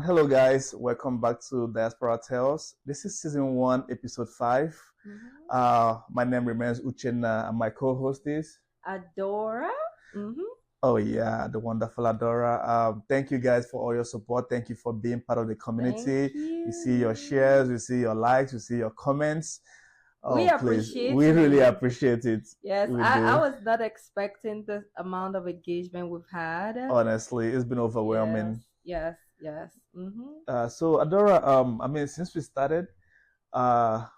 Hello, guys. Welcome back to Diaspora Tales. This is season 1, episode 5. My name remains Uchenna, and my co-host is Adora. Oh yeah, the wonderful Adora. Thank you guys for all your support. Thank you for being part of the community. Thank you. We see your shares, we see your likes, we see your comments. We Please, appreciate we really you. appreciate it. Yes, We I do. was not expecting the amount of engagement we've had. Honestly, it's been overwhelming. Yes. So Adora, since we started,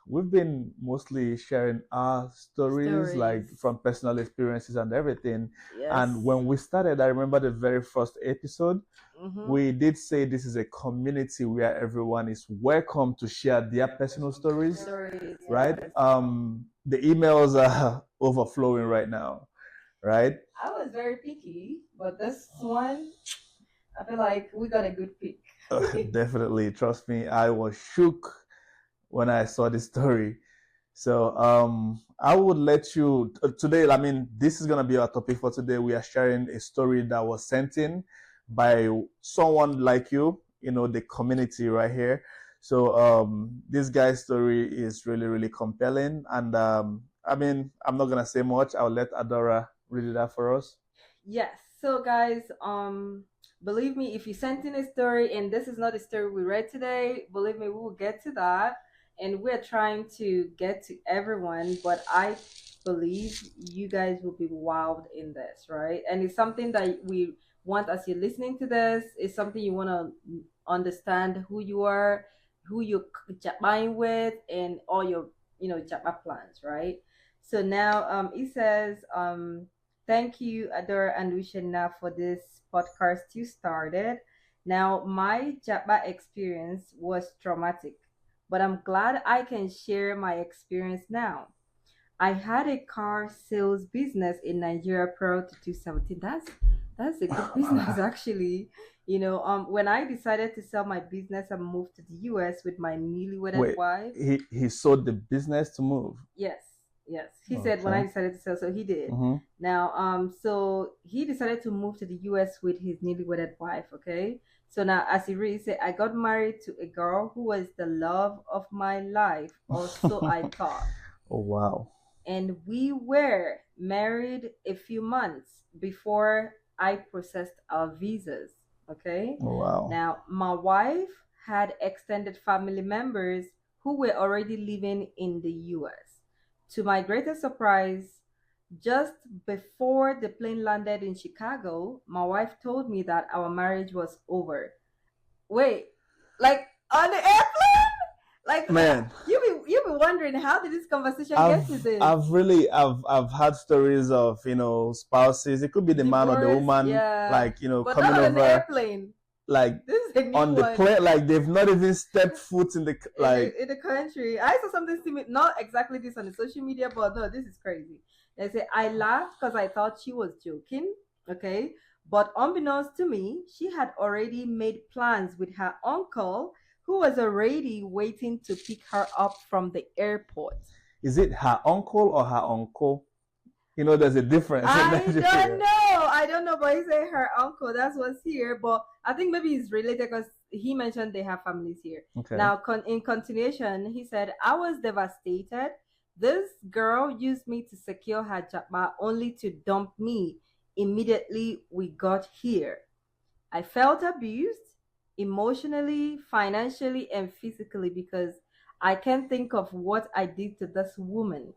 we've been mostly sharing our stories, like Stories. from personal experiences and everything. Yes. And when we started, I remember the very first episode, Mhm. we did say this is a community where everyone is welcome to share their personal stories, right? Yes. The emails are overflowing right now, right? I was very picky, but this one, I feel like we got a good pick. Definitely, trust me, I was shook when I saw this story. So I would let you today. This is gonna be our topic for today. We are sharing a story that was sent in by someone like you, the community right here. So this guy's story is really, really compelling. And I'm not gonna say much. I'll let Adora read it out for us. Yes. So guys, believe me, if you sent in a story and this is not a story we read today, believe me, we will get to that. And we're trying to get to everyone, but I believe you guys will be wowed in this, right? And it's something that we want as you're listening to this. It's something you want to understand who you are, who you're jabbing with, and all your jabba plans, right? So now it says thank you, Adora and Luciana, for this podcast you started. Now, my Japa experience was traumatic, but I'm glad I can share my experience now. I had a car sales business in Nigeria prior to 2017. That's a good business actually. When I decided to sell my business and move to the US with my newly wedded wife. He sold the business to move. Yes. He said when I decided to sell, so he did. Now, so he decided to move to the US with his newly wedded wife. Okay. So now, as he really said, I got married to a girl who was the love of my life, or so I thought. Oh, wow. And we were married a few months before I processed our visas. Okay. Oh, wow. Now, my wife had extended family members who were already living in the US. To my greatest surprise, just before the plane landed in Chicago, my wife told me that our marriage was over. Wait, like on the airplane? Like, man, you be wondering, how did this conversation get to this? I've had stories of spouses. It could be the man or the woman, but coming not on over the airplane. Like this is a new on the one. plane, like they've not even stepped foot in the in the country. I saw something similar, not exactly this on the social media, but no, this is crazy. They say I laughed because I thought she was joking. Okay, but unbeknownst to me, she had already made plans with her uncle, who was already waiting to pick her up from the airport. Is it her uncle or her uncle? There's a difference. I don't know, but he said her uncle. That's what's here. But I think maybe it's related because he mentioned they have families here. Okay. Now, in continuation, he said, I was devastated. This girl used me to secure her japa only to dump me immediately we got here. I felt abused emotionally, financially, and physically because I can't think of what I did to this woman.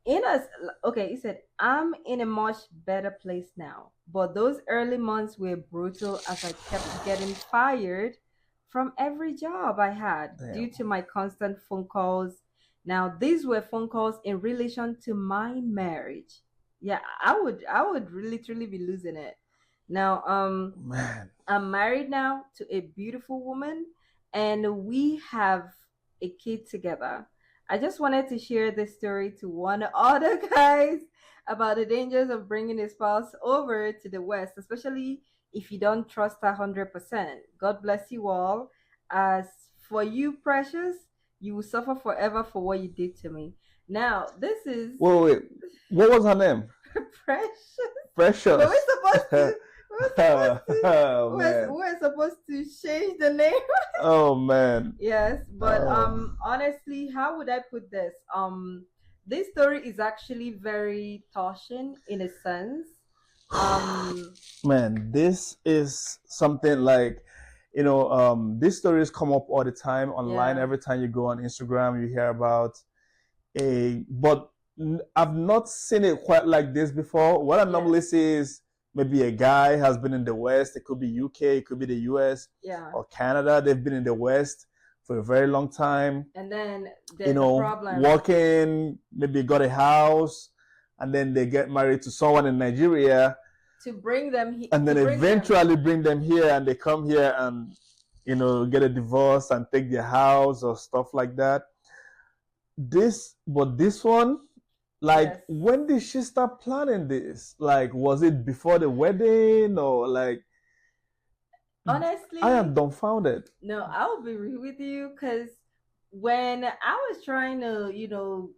He said, I'm in a much better place now, but those early months were brutal as I kept getting fired from every job I had due to my constant phone calls. Now, these were phone calls in relation to my marriage. Yeah, I would really truly be losing it. Now, man, I'm married now to a beautiful woman, and we have a kid together. I just wanted to share this story to one other guys about the dangers of bringing a spouse over to the West, especially if you don't trust her 100%. God bless you all. As for you, precious, you will suffer forever for what you did to me. Now, this is... Wait. What was her name? Precious. Precious. Were we supposed to... We're supposed to Oh man. we're supposed to change the name. Oh man. Yes, but Oh honestly, how would I put this? This story is actually very touching in a sense. Um man, this is something like, these stories come up all the time online. yeah, Every time you go on Instagram, you hear about but I've not seen it quite like this before. What I yes, normally see is maybe a guy has been in the West. It could be UK, it could be the US yeah. or Canada. They've been in the West for a very long time. And then there's a problem Working, maybe got a house, and then they get married to someone in Nigeria, to bring them and to then bring them. eventually bring them here, and they come here and get a divorce and take their house or stuff like that. This one, like, Yes. when did she start planning this? Like, was it before the wedding, or like, Honestly, I am dumbfounded. no, I'll be real with you because when I was trying to,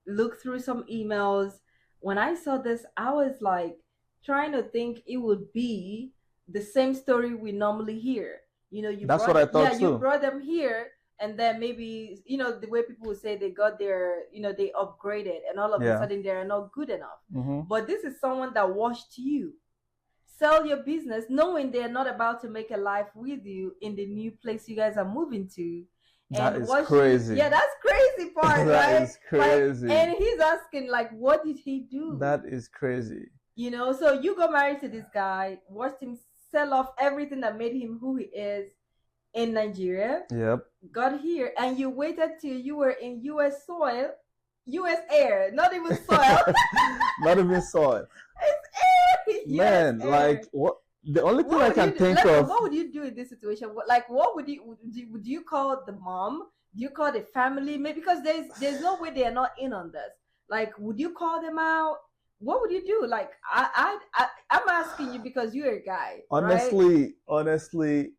look through some emails, when I saw this, I was like trying to think it would be the same story we normally hear. You That's what I brought, yeah, thought you too. brought them here, and then maybe, the way people would say they got their, they upgraded, and all of a Yeah. sudden they're not good enough. Mm-hmm. But this is someone that watched you sell your business knowing they're not about to make a life with you in the new place you guys are moving to. That And is what crazy. yeah, that's crazy part, That right? is crazy. Like, and he's asking, like, what did he do? That is crazy. So you got married to this guy, watched him sell off everything that made him who he is in Nigeria, Yep. got here, and you waited till you were in US soil, US air, not even soil. Not even saw it. It's air. Man, US air. like, what? The only thing What I would can you think do? of. What would you do in this situation? What would you call the mom? Do you call the family? Maybe because there's no way they are not in on this. Like, would you call them out? What would you do? Like, I'm asking you because you're a guy, right? Honestly,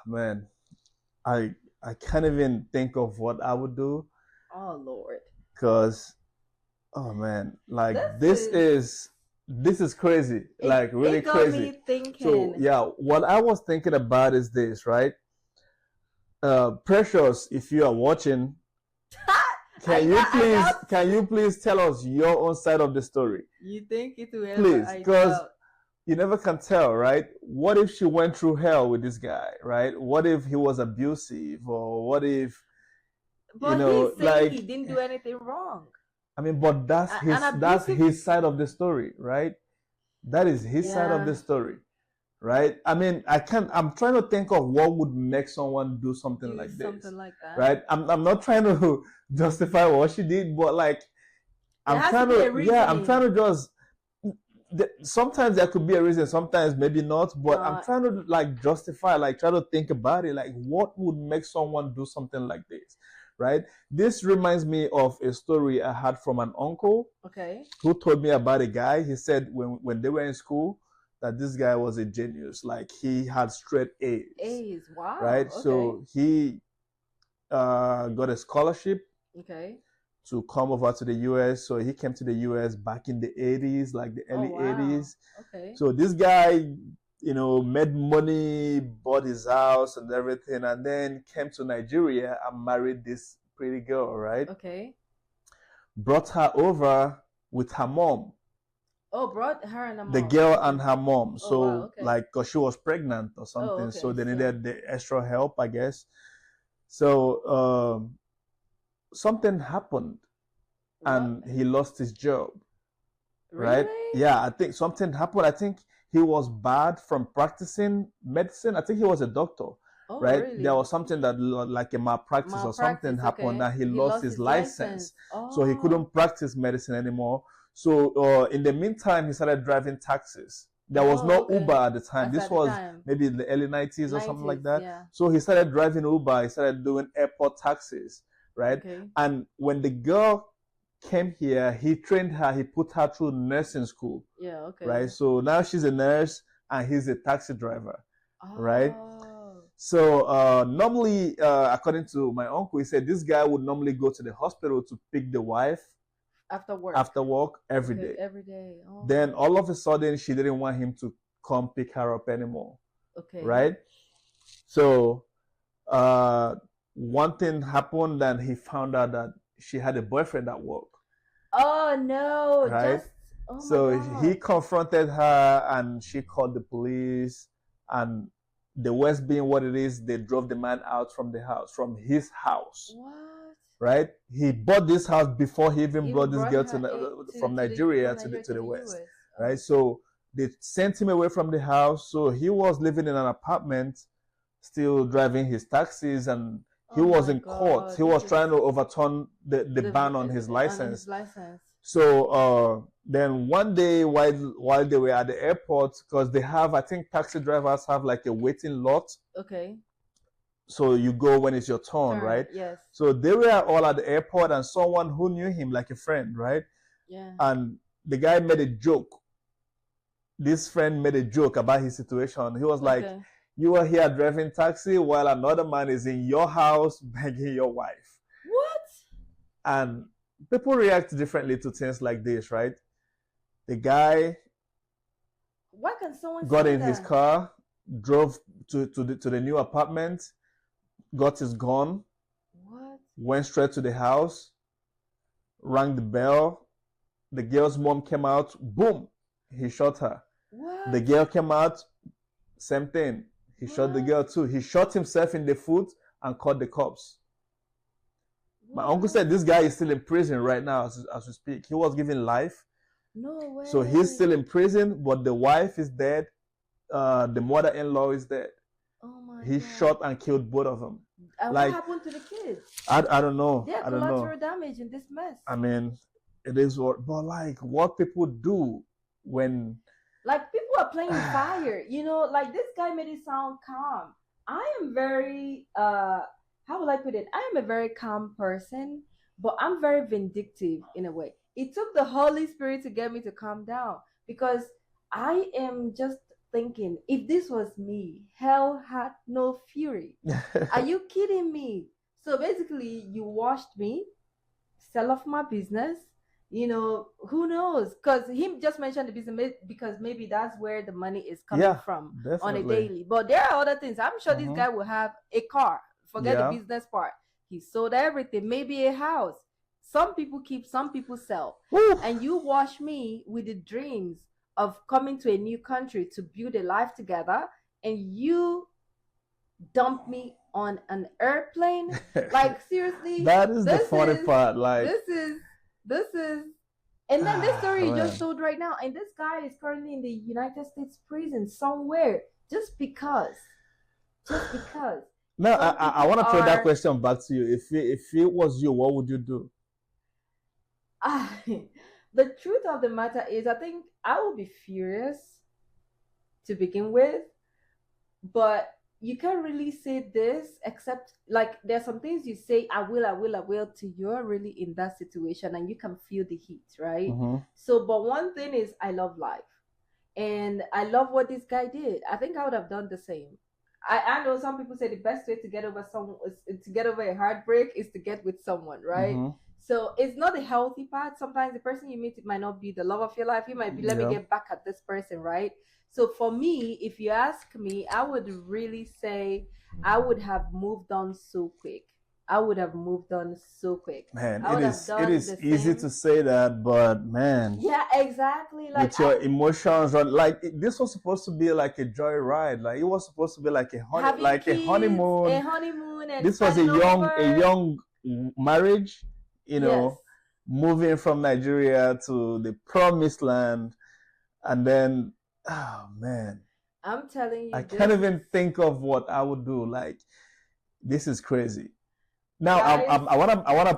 man, I can't even think of what I would do, Oh Lord, because, oh man, like, this this is crazy, like, really it got crazy. me thinking. So yeah, what I was thinking about is this, right? Precious, if you are watching, can you please tell us your own side of the story? You think it will Please, ever? because you never can tell, right? What if she went through hell with this guy, right? What if he was abusive, or what if, But he's saying he didn't do anything wrong. I mean, but that's his side of the story, right? That is his side of the story, right? I mean, I'm trying to think of what would make someone do something like this. Something like that. Right? I'm not trying to justify what she did, but like, I'm trying to just, sometimes there could be a reason, sometimes maybe not, but I'm trying to, like, justify, like, try to think about it, like, what would make someone do something like this, right? This reminds me of a story I had from an uncle, who told me about a guy. He said when they were in school, that this guy was a genius, like, he had straight A's. Wow. Right? Okay. So he got a scholarship to come over to the US. So he came to the US back in the 80s, like the early 80s. Okay. So this guy, made money, bought his house and everything, and then came to Nigeria and married this pretty girl, right? Okay. Brought her over with her mom. Oh, brought her and her mom. The girl and her mom. So, wow, okay. like, because she was pregnant or something. Okay, so they needed the extra help, I guess. So something happened, and he lost his job. Right? Really? Yeah, I think something happened. I think he was barred from practicing medicine. I think he was a doctor. Oh, right? Really? There was something that, like, a malpractice or something happened, that he lost his license. So he couldn't practice medicine anymore. So in the meantime, he started driving taxis. There was no Uber at the time. This was maybe in the early 90s or something like that. Yeah. So he started driving Uber. He started doing airport taxis, right? Okay. And when the girl came here, he trained her. He put her through nursing school. Yeah. Okay. Right. So now she's a nurse and he's a taxi driver. Right. So normally, according to my uncle, he said this guy would normally go to the hospital to pick the wife after work every day. Every day. Oh. Then all of a sudden, she didn't want him to come pick her up anymore, Okay. right? So uh, one thing happened, and he found out that she had a boyfriend at work, Oh no, right? just oh my So he God. confronted her, and she called the police. And the worst being what it is, they drove the man out from the house, from his house, What? right? He bought this house before he even brought Even this brought girl her from from Nigeria to Nigeria to to the the West, US. right? Oh. So they sent him away from the house. So he was living in an apartment, still driving his taxis, and he Oh was my in court. God, He this was is trying to overturn the the ban on his on his license. license. So then one day, while they were at the airport, because they have, I think taxi drivers have like a waiting lot. Okay. So you go when it's your turn, Turn, right? yes. So they were all at the airport, and someone who knew him, like a friend, right? Yeah. And the guy made a joke. This friend made a joke about his situation. He was like, Okay. "You are here driving taxi while another man is in your house begging your wife." What? And people react differently to things like this, right? The guy Why can someone got say in his that? car, drove to the new apartment, got his gun, What? went straight to the house, rang the bell. The girl's mom came out, boom, he shot her. The What? girl came out, same thing. He shot the What? girl too. He shot himself in the foot and called the cops. My uncle said What? this guy is still in prison right now as we speak. He was given life. No So he's way. still in prison, but the wife is dead. The mother-in-law is dead. Oh my He God. shot and killed both of them. And what Like, happened to the kids? I don't know. They're I don't know. collateral damage in this mess. I mean, it is what, but like what people do when Like people are playing with fire, you know, like this guy made it sound calm. I am very how would I put it? I am a very calm person, but I'm very vindictive in a way. It took the Holy Spirit to get me to calm down because I am just thinking if this was me, hell had no fury. Are you kidding me? So basically you washed me, sell off my business, you know, who knows, because him just mentioned the business because maybe that's where the money is coming Yeah, from on a definitely. daily, but there are other things. I'm sure this Mhm. guy will have a car, forget the Yeah. business part. He sold everything, maybe a house. Some people keep, some people sell. Woo. And you wash me with the dreams of coming to a new country to build a life together, and you dump me on an airplane. Like seriously, That is the this funny is part. Like, this is and then this story you just man. told right now, and this guy is currently in the United States prison somewhere just because. Just because. No, Some I people want to throw that are question back to you. If it was you, what would you do? the truth of the matter is I think I will be furious to begin with, but you can't really say this except like there's some things you say I will till you're really in that situation and you can feel the heat, right? Mhm. So but one thing is I love life and I love what this guy did. I think I would have done the same. I know some people say the best way to get over someone is to get over a heartbreak is to get with someone, right? Mhm. So it's not the healthy part. Sometimes the person you meet it might not be the love of your life. You might be, let me Yeah. get back at this person, right? So for me, if you ask me, I would really say I would have moved on so quick. I would have moved on so quick. Man, I it would have is it done is the easy same. to say that, but man, Yeah, exactly. Like with your emotions on, like this was supposed to be like a joy ride. Like it was supposed to be like having a kids, a honeymoon. honeymoon, and This was a starting over. young marriage, Yes, moving from Nigeria to the promised land, and then, oh man, I'm telling I you, can't this even is think of what I would do. Like, this is crazy. Now, guys.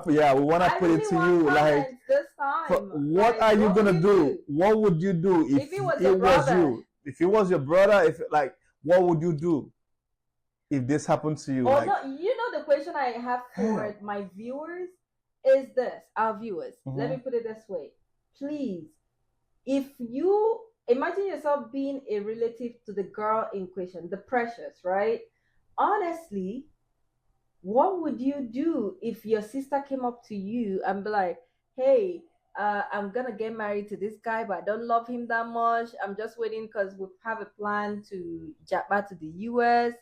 yeah, we wanna I put it really to want you. Like, comments this time. what Like, are you what would gonna you do? do What would you do if if it was your it was brother? you? If it was your brother, if like, what would you do if this happened to you? Oh Like, no, you know the question I have for hell. my viewers is this, our viewers. Let Mm-hmm. me put it this way. Please, if you imagine yourself being a relative to the girl in question, the precious, right? Honestly, what would you do if your sister came up to you and be like, hey, I'm gonna get married to this guy, but I don't love him that much. I'm just waiting because we have a plan to japa to the US,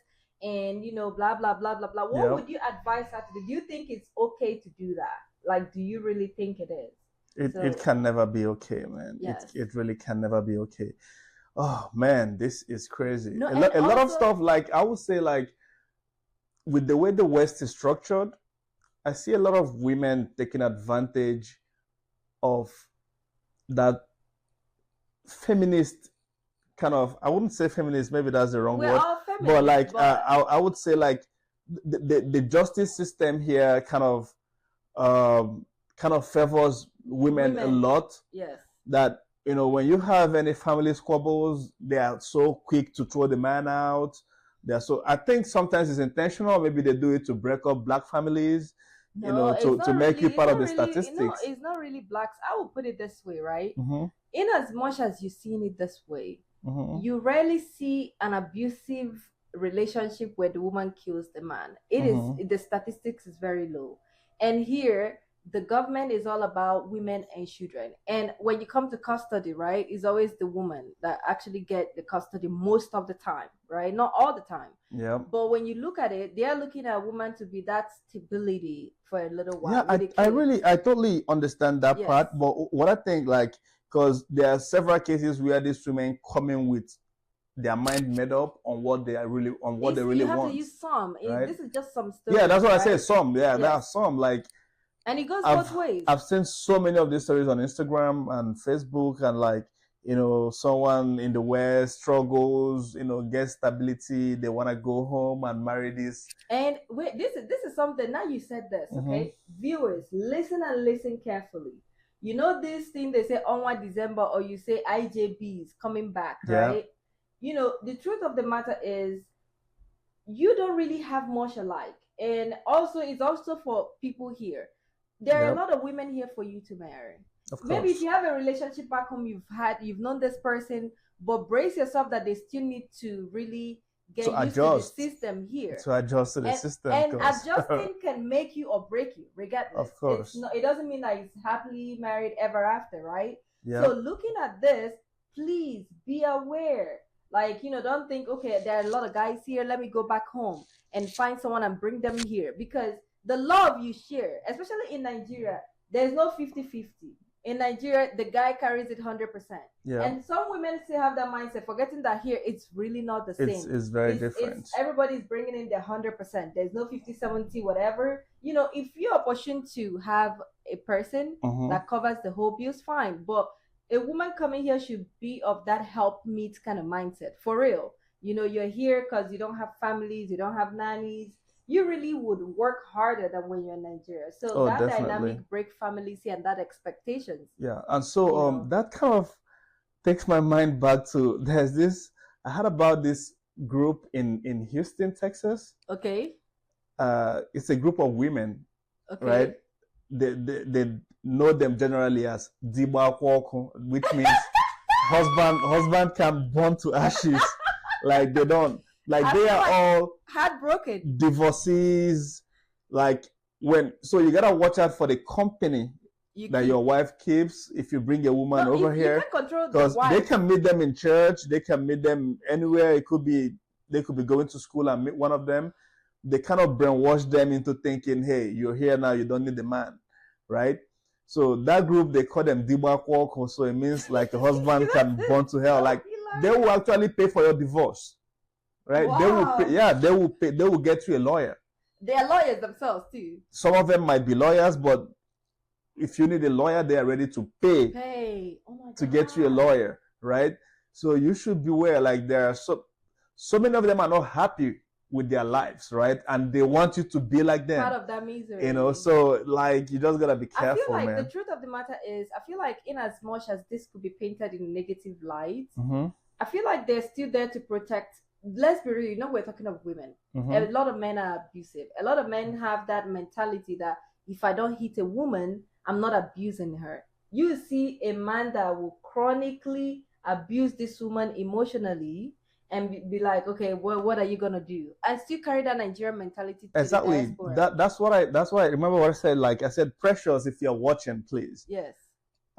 and blah blah blah blah blah. What Yep. would you advise her to do? Do you think it's okay to do that? Like, do you really think it is? It can never be okay, man. Yes. It really can never be okay. Oh man, this is crazy. No, A lot of also- stuff, like I would say, like with the way the West is structured, I see a lot of women taking advantage of that feminist kind of, I wouldn't say feminist, maybe that's the wrong We're word, all feminists, but like but I would say like the justice system here kind of favors women a lot. yes. That when you have any family squabbles, they are so quick to throw the man out. They're so, I think sometimes it's intentional. Maybe they do it to break up black families, No, it's to not make you really, part of the it's not really, statistics. it's not really blacks. I will put it this way, right? Mm-hmm. In as much as you've seen it this way, Mm-hmm. you rarely see an abusive relationship where the woman kills the man. It Mhm. is the statistics is very low. And here the government is all about women and children. And when you come to custody, right, it's always the woman that actually get the custody most of the time, right? Not all the time. Yeah. But when you look at it, they are looking at a woman to be that stability for a little while. Yeah, with the kids. I totally understand that Yes. part. But what I think, like, because there are several cases where these women come in with their mind made up on what they are really You have want. to use some. right? This is just some stories. Yeah, that's what I say. right? Some, yeah, there are Yes. some. Like, And it goes both ways. I've seen so many of these stories on Instagram and Facebook, and like, someone in the West struggles, gets stability, they want to go home and marry this. And wait, this is something. Now you said this, okay? Viewers, listen and listen carefully. You know this thing they say on 1 December, or you say IJBs coming back, Yeah. right? The truth of the matter is you don't really have much alike. And also, it's also for people here. There are Yep. a lot of women here for you to marry. Of course. Maybe if you have a relationship back home, you've known this person, but brace yourself that they still need to really get used to the system here. To adjust to the system. And adjusting can make you or break you, regardless. Of course. It doesn't mean that it's happily married ever after, right? Yeah. So looking at this, please be aware. Like, don't think, okay, there are a lot of guys here, let me go back home and find someone and bring them here. Because the love you share, especially in Nigeria, there's no 50-50. In Nigeria, the guy carries it 100%. Yeah. And some women still have that mindset, forgetting that here it's really not the same. It's very different. Everybody's bringing in their 100%. There's no 50-70, whatever. If you're opportune to have a person that covers the whole bills, fine. But a woman coming here should be of that help meet kind of mindset. For real. You're here because you don't have families, you don't have nannies. You really would work harder than when you're in Nigeria. So that definitely. dynamic break families here and that expectations. Yeah. And so that kind of takes my mind back to, I heard about this group in Houston, Texas. Okay. It's a group of women. Okay. Right? They know them generally as Diba Kwoko, which means husband can burn to ashes. Like they don't, like they are all heartbroken divorcees. Like so you gotta watch out for the company that your wife keeps if you bring a woman over here, because they can meet them in church, they can meet them anywhere. They could be going to school and meet one of them. They kind of brainwash them into thinking, hey, you're here now, you don't need the man, right? So that group, they call them Diba Kwoko, so it means like the husband can burn to hell. Like they will actually pay for your divorce, right? Wow. They will pay, yeah, they will get you a lawyer. They are lawyers themselves too. Some of them might be lawyers, but if you need a lawyer, they are ready to pay to get you a lawyer, right? So you should beware. Like there are so many of them are not happy with their lives, right? And they want you to be like them. Part of that misery. So like you just gotta be careful, I feel like man. the truth of the matter is, I feel like in as much as this could be painted in a negative light, I feel like they're still there to protect. Let's be real, we're talking of women. A lot of men are abusive. A lot of men have that mentality that if I don't hit a woman, I'm not abusing her. You see a man that will chronically abuse this woman emotionally and be like, okay, well, what are you gonna do? And still carry that Nigerian mentality to exactly. The diaspora. That's why I remember what I said. Like I said, Precious, if you're watching, please. Yes.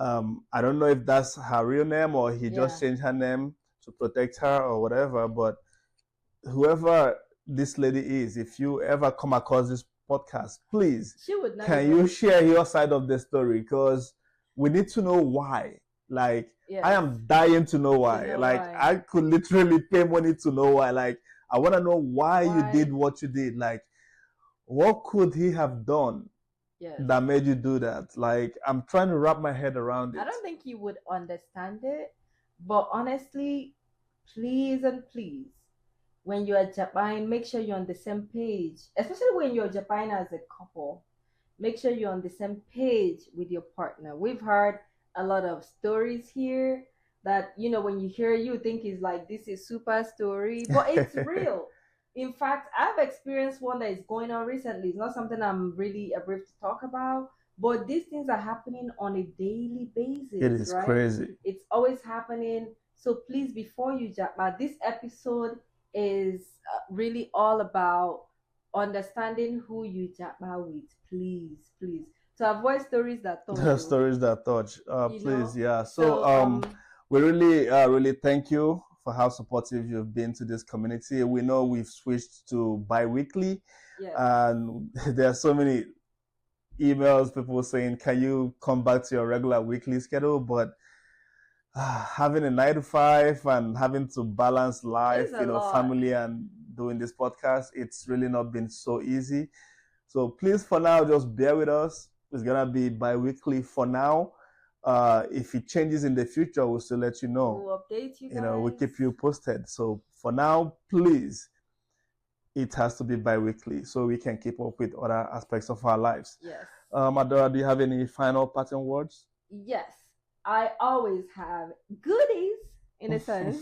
I don't know if that's her real name or he Yeah. just changed her name to protect her or whatever, but whoever this lady is, if you ever come across this podcast, please, She would not can even. you share your side of the story? Because we need to know why. Like, Yes. I am dying to know why. Like, I could literally pay money to know why. Like, I want to know why you did what you did. Like, what could he have done that made you do that? Like, I'm trying to wrap my head around it. I don't think you would understand it, but honestly, please and please, when you are Japan, make sure you're on the same page. Especially when you're Japan as a couple, make sure you're on the same page with your partner. We've heard a lot of stories here that, you know, when you hear, you think is like, this is super story, but it's real. In fact, I've experienced one that is going on recently. It's not something I'm really brave to talk about, but these things are happening on a daily basis. It is crazy. It's always happening. So please, before you japa, this episode is really all about understanding who you japa with. Please, please, to avoid stories that touch. The stories that touch. Please, know? yeah. So we really thank you for how supportive you've been to this community. We know we've switched to bi-weekly, and there are so many emails, people saying, can you come back to your regular weekly schedule? But having a 9 to 5 and having to balance life, family and doing this podcast, it's really not been so easy. So please, for now, just bear with us. It's gonna be bi-weekly for now. If it changes in the future, we'll still let you know. We'll update you guys. We'll keep you posted. So for now, please, it has to be bi-weekly so we can keep up with other aspects of our lives. Yes. Adora, do you have any final parting words? Yes, I always have goodies in a sense.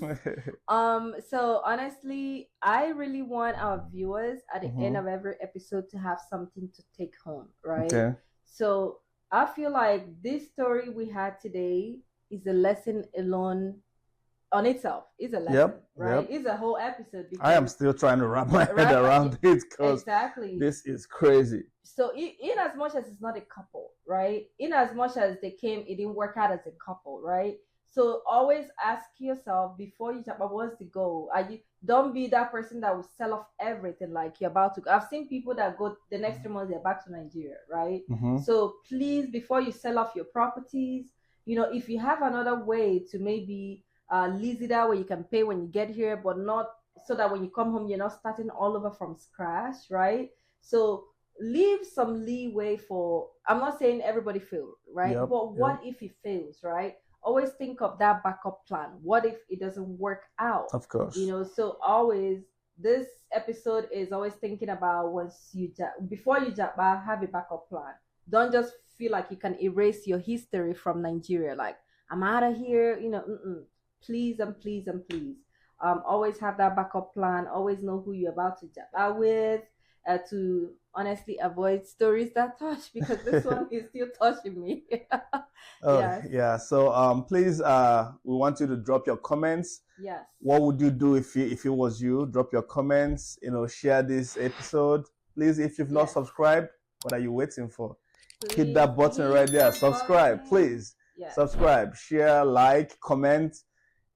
So honestly, I really want our viewers at the end of every episode to have something to take home, right? Okay. So I feel like this story we had today is a lesson alone on itself. It's a lesson, right? It's a whole episode. I am still trying to wrap my head around it because this is crazy. So in as much as it's not a couple, right? In as much as they came, it didn't work out as a couple, right? So always ask yourself before you talk about what's the goal. Don't be that person that will sell off everything like you're about to go. I've seen people that go the next 3 months, they're back to Nigeria, right? So please, before you sell off your properties, if you have another way to maybe lease it out where you can pay when you get here, but not so that when you come home, you're not starting all over from scratch, right? So leave some leeway for, I'm not saying everybody fails, right? But what if it fails, right? Always think of that backup plan. What if it doesn't work out? Of course. So always, this episode is always thinking about before you japa, have a backup plan. Don't just feel like you can erase your history from Nigeria. Like, I'm out of here, please and please and please. Always have that backup plan. Always know who you're about to japa with. To honestly avoid stories that touch, because this one is still touching me. Yeah. So please, we want you to drop your comments. Yes. What would you do if it was you? Drop your comments. Share this episode. Please, if you've not subscribed, what are you waiting for? Please hit that button right there. Subscribe, please. Yes. Subscribe, share, like, comment.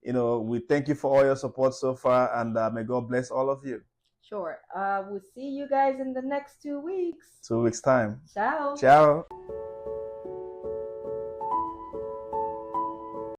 We thank you for all your support so far, and may God bless all of you. Sure. We'll see you guys in the next 2 weeks. 2 weeks time. Ciao. Ciao.